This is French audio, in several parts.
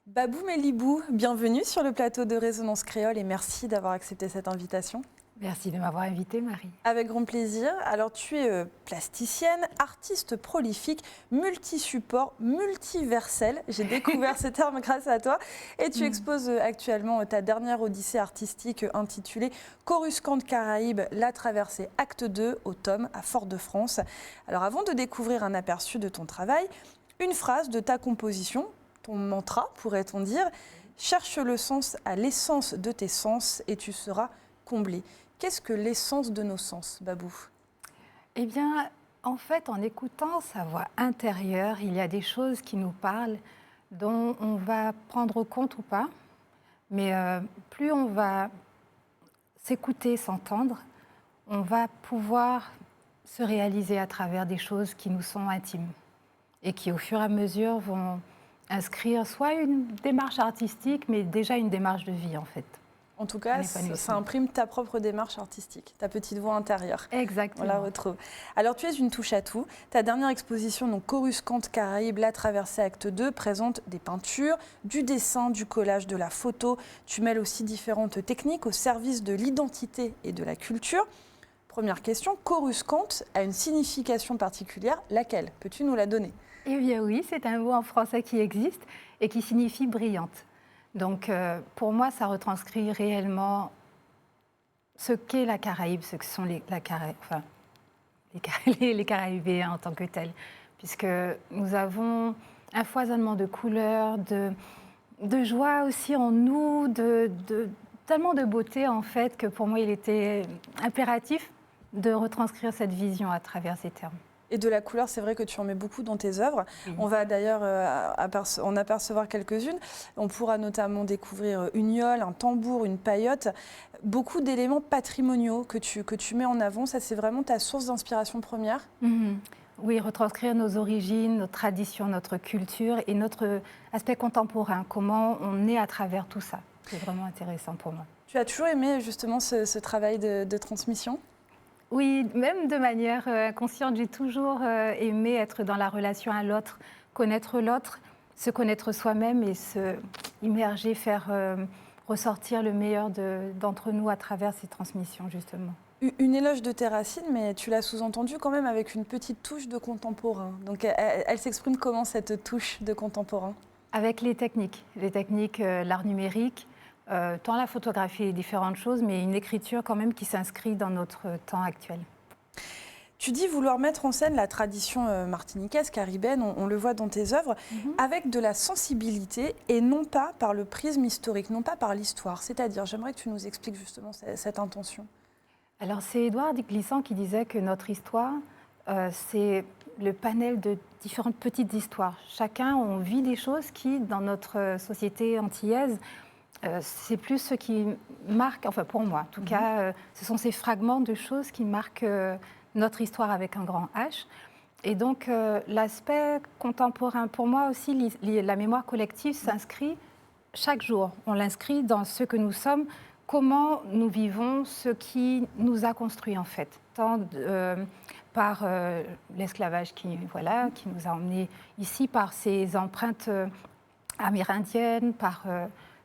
Babou Melibou, bienvenue sur le plateau de Résonance Créole et merci d'avoir accepté cette invitation. Merci de m'avoir invitée, Marie. Avec grand plaisir. Alors, tu es plasticienne, artiste prolifique, multi-support, multiverselle. J'ai découvert ce terme grâce à toi. Et tu exposes actuellement ta dernière odyssée artistique intitulée Coruscant Caraïbes, la traversée acte 2 au tome à Fort-de-France. Alors, avant de découvrir un aperçu de ton travail, une phrase de ta composition, ton mantra, pourrait-on dire, cherche le sens à l'essence de tes sens et tu seras comblé. Qu'est-ce que l'essence de nos sens, Babou? Eh bien, en fait, en écoutant sa voix intérieure, il y a des choses qui nous parlent, dont on va prendre compte ou pas. Mais plus on va s'écouter, s'entendre, on va pouvoir se réaliser à travers des choses qui nous sont intimes et qui, au fur et à mesure, vont inscrire soit une démarche artistique, mais déjà une démarche de vie, en fait. En tout cas, ça imprime ta propre démarche artistique, ta petite voix intérieure. Exactement. On la retrouve. Alors, tu es une touche à tout. Ta dernière exposition, donc Coruscant Caraïbes, la traversée acte 2, présente des peintures, du dessin, du collage, de la photo. Tu mêles aussi différentes techniques au service de l'identité et de la culture. Première question, Coruscant a une signification particulière. Laquelle? Peux-tu nous la donner? Eh bien oui, c'est un mot en français qui existe et qui signifie brillante. Donc, pour moi, ça retranscrit réellement ce qu'est la Caraïbe, ce que sont les Caraïbéens en tant que tels, puisque nous avons un foisonnement de couleurs, de joie aussi en nous, tellement de beauté en fait, que pour moi, il était impératif de retranscrire cette vision à travers ces termes. Et de la couleur, c'est vrai que tu en mets beaucoup dans tes œuvres. Oui. On va d'ailleurs en apercevoir quelques-unes. On pourra notamment découvrir une yole, un tambour, une paillote. Beaucoup d'éléments patrimoniaux que tu mets en avant. Ça, c'est vraiment ta source d'inspiration première? Oui, retranscrire nos origines, notre tradition, notre culture et notre aspect contemporain. Comment on est à travers tout ça. C'est vraiment intéressant pour moi. Tu as toujours aimé justement ce travail de transmission? Oui, même de manière inconsciente, j'ai toujours aimé être dans la relation à l'autre, connaître l'autre, se connaître soi-même et se immerger, faire ressortir le meilleur d'entre nous à travers ces transmissions, justement. Une éloge de tes racines, mais tu l'as sous-entendu quand même avec une petite touche de contemporain. Donc elle s'exprime comment cette touche de contemporain? Avec les techniques, l'art numérique. Tant la photographie et différentes choses, mais une écriture quand même qui s'inscrit dans notre temps actuel. Tu dis vouloir mettre en scène la tradition martiniquaise, caribéenne, on le voit dans tes œuvres, avec de la sensibilité et non pas par le prisme historique, non pas par l'histoire. C'est-à-dire, j'aimerais que tu nous expliques justement cette intention. Alors c'est Édouard Glissant qui disait que notre histoire, c'est le panel de différentes petites histoires. Chacun, on vit des choses qui, dans notre société antillaise, c'est plus ce qui marque, enfin pour moi en tout cas, ce sont ces fragments de choses qui marquent notre histoire avec un grand H. Et donc l'aspect contemporain, pour moi aussi, la mémoire collective s'inscrit chaque jour. On l'inscrit dans ce que nous sommes, comment nous vivons, ce qui nous a construits en fait. Tant par l'esclavage qui nous a emmenés ici, par ces empreintes amérindiennes, par...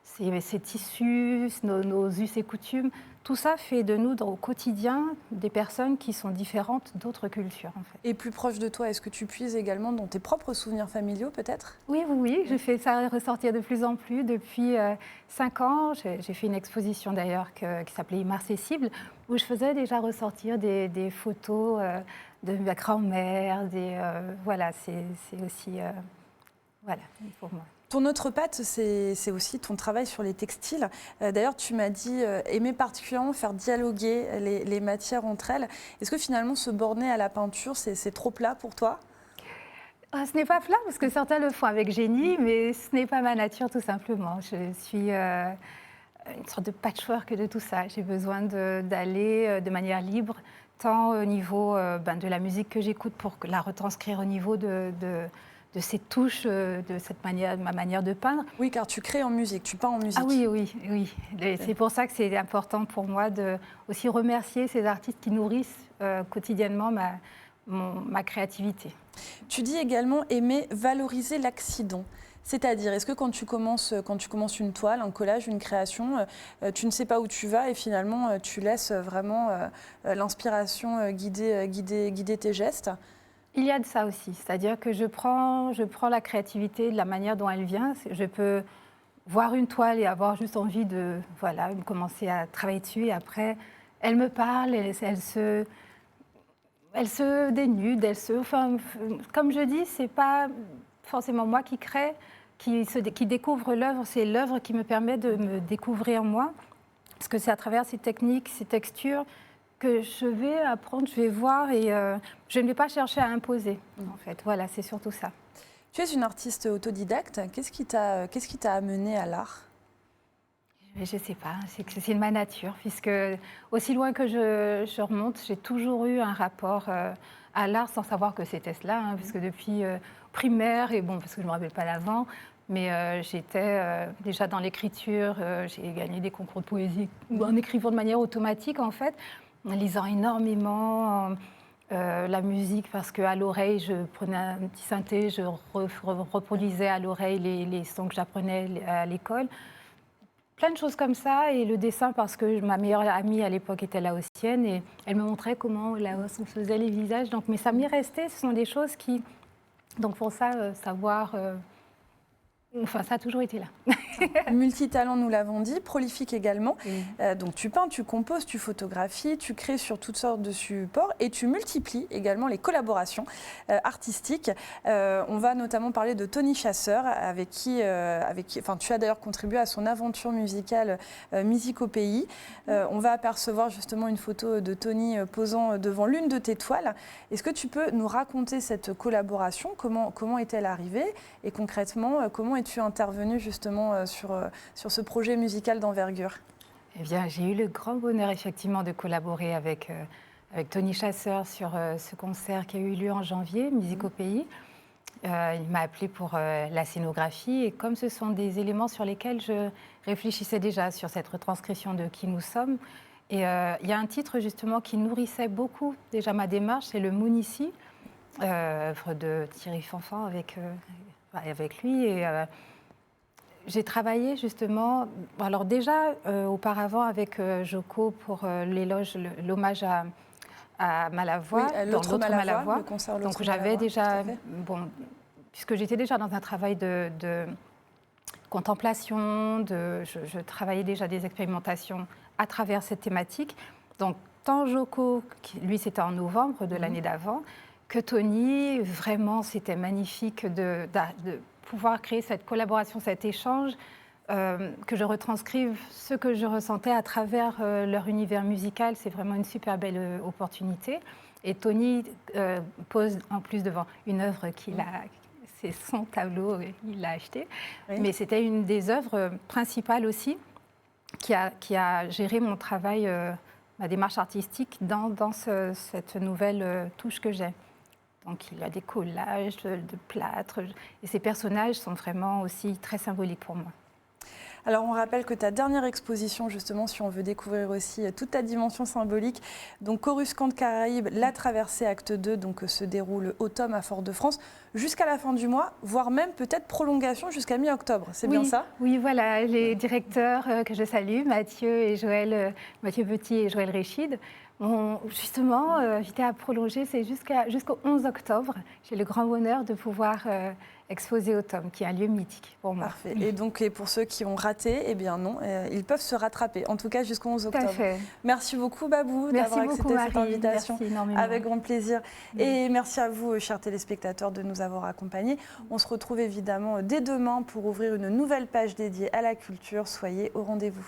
Ces tissus, nos us et coutumes, tout ça fait de nous, au quotidien, des personnes qui sont différentes d'autres cultures. En fait. Et plus proche de toi, est-ce que tu puises également dans tes propres souvenirs familiaux, peut-être? Oui, je fais ça ressortir de plus en plus. Depuis 5 ans, j'ai fait une exposition d'ailleurs qui s'appelait Immarcessible, où je faisais déjà ressortir des photos de ma grand-mère. Voilà, c'est aussi... voilà, pour moi. Ton autre patte, c'est aussi ton travail sur les textiles. D'ailleurs, tu m'as dit aimer particulièrement faire dialoguer les matières entre elles. Est-ce que finalement, se borner à la peinture, c'est trop plat pour toi? Ce n'est pas plat, parce que certains le font avec génie, mais ce n'est pas ma nature, tout simplement. Je suis une sorte de patchwork de tout ça. J'ai besoin d'aller de manière libre, tant au niveau de la musique que j'écoute pour la retranscrire au niveau de ces touches, de ma manière de peindre. Oui, car tu crées en musique, tu peins en musique. Ah oui, oui, oui. C'est pour ça que c'est important pour moi de aussi remercier ces artistes qui nourrissent quotidiennement ma créativité. Tu dis également aimer valoriser l'accident. C'est-à-dire, est-ce que quand tu commences une toile, un collage, une création, tu ne sais pas où tu vas et finalement tu laisses vraiment l'inspiration guider tes gestes? Il y a de ça aussi, c'est-à-dire que je prends la créativité de la manière dont elle vient. Je peux voir une toile et avoir juste envie de commencer à travailler dessus et après, elle me parle, elle se dénude, comme je dis, c'est pas forcément moi qui crée, qui découvre l'œuvre, c'est l'œuvre qui me permet de me découvrir moi, parce que c'est à travers ces techniques, ces textures que je vais apprendre, je vais voir et je ne vais pas chercher à imposer, en fait. Voilà, c'est surtout ça. Tu es une artiste autodidacte. Qu'est-ce qui t'a amené à l'art? Je ne sais pas, c'est ma nature, puisque aussi loin que je remonte, j'ai toujours eu un rapport à l'art sans savoir que c'était cela, hein, puisque depuis primaire, et bon, parce que je ne me rappelle pas l'avant, mais j'étais déjà dans l'écriture, j'ai gagné des concours de poésie, en écrivant de manière automatique en fait, en lisant énormément la musique, parce qu'à l'oreille, je prenais un petit synthé, je reproduisais à l'oreille les sons que j'apprenais à l'école. Plein de choses comme ça, et le dessin parce que ma meilleure amie à l'époque était laotienne et elle me montrait comment au Laos on faisait les visages. Donc, mais ça m'est resté, ce sont des choses qui... Donc pour ça, savoir... Enfin, ça a toujours été là. Multitalent, nous l'avons dit, prolifique également. Donc tu peins, tu composes, tu photographies, tu crées sur toutes sortes de supports et tu multiplies également les collaborations artistiques. On va notamment parler de Tony Chasseur, avec qui tu as d'ailleurs contribué à son aventure musicale Musique au pays. On va apercevoir justement une photo de Tony posant devant l'une de tes toiles. Est-ce que tu peux nous raconter cette collaboration? Comment est-elle arrivée? Et concrètement, comment es-tu intervenue justement sur ce projet musical d'envergure? Eh bien, j'ai eu le grand bonheur effectivement de collaborer avec Tony Chasseur sur ce concert qui a eu lieu en janvier, Musique au pays. Il m'a appelé pour la scénographie et comme ce sont des éléments sur lesquels je réfléchissais déjà sur cette retranscription de qui nous sommes, et il y a un titre justement qui nourrissait beaucoup déjà ma démarche, c'est le Mounici, œuvre de Thierry Fanfan avec lui. Et j'ai travaillé justement, alors déjà auparavant avec Joko pour l'éloge, l'hommage à Malavoie, oui, dans l'autre Malavoie. Le concert L'autre Donc j'avais Malavoie, déjà, puisque j'étais déjà dans un travail de contemplation, je travaillais déjà des expérimentations à travers cette thématique. Donc tant Joko, lui c'était en novembre de l'année d'avant, que Tony, vraiment c'était magnifique de pouvoir créer cette collaboration, cet échange, que je retranscrive ce que je ressentais à travers leur univers musical. C'est vraiment une super belle opportunité. Et Tony pose en plus devant une œuvre c'est son tableau, il l'a acheté. Oui. Mais c'était une des œuvres principales aussi qui a géré mon travail, ma démarche artistique dans cette nouvelle touche que j'ai. Donc il y a des collages de plâtre et ces personnages sont vraiment aussi très symboliques pour moi. Alors on rappelle que ta dernière exposition, justement, si on veut découvrir aussi toute ta dimension symbolique, donc Coruscant de Caraïbes, La Traversée, acte 2, donc se déroule au Tome à Fort-de-France, jusqu'à la fin du mois, voire même peut-être prolongation jusqu'à mi-octobre, c'est bien ça? Oui, voilà, les directeurs que je salue, Mathieu Petit et Joël Réchid, ont justement invité à prolonger, c'est jusqu'au 11 octobre. J'ai le grand bonheur de pouvoir exposer au Tome, qui est un lieu mythique pour moi. Parfait. Et donc, pour ceux qui ont raté, eh bien non, ils peuvent se rattraper, en tout cas jusqu'au 11 octobre. Tout à fait. Merci beaucoup, Babou, d'avoir accepté cette invitation. Merci énormément. Avec grand plaisir. Et merci à vous, chers téléspectateurs, de nous avoir accompagnés. On se retrouve évidemment dès demain pour ouvrir une nouvelle page dédiée à la culture. Soyez au rendez-vous.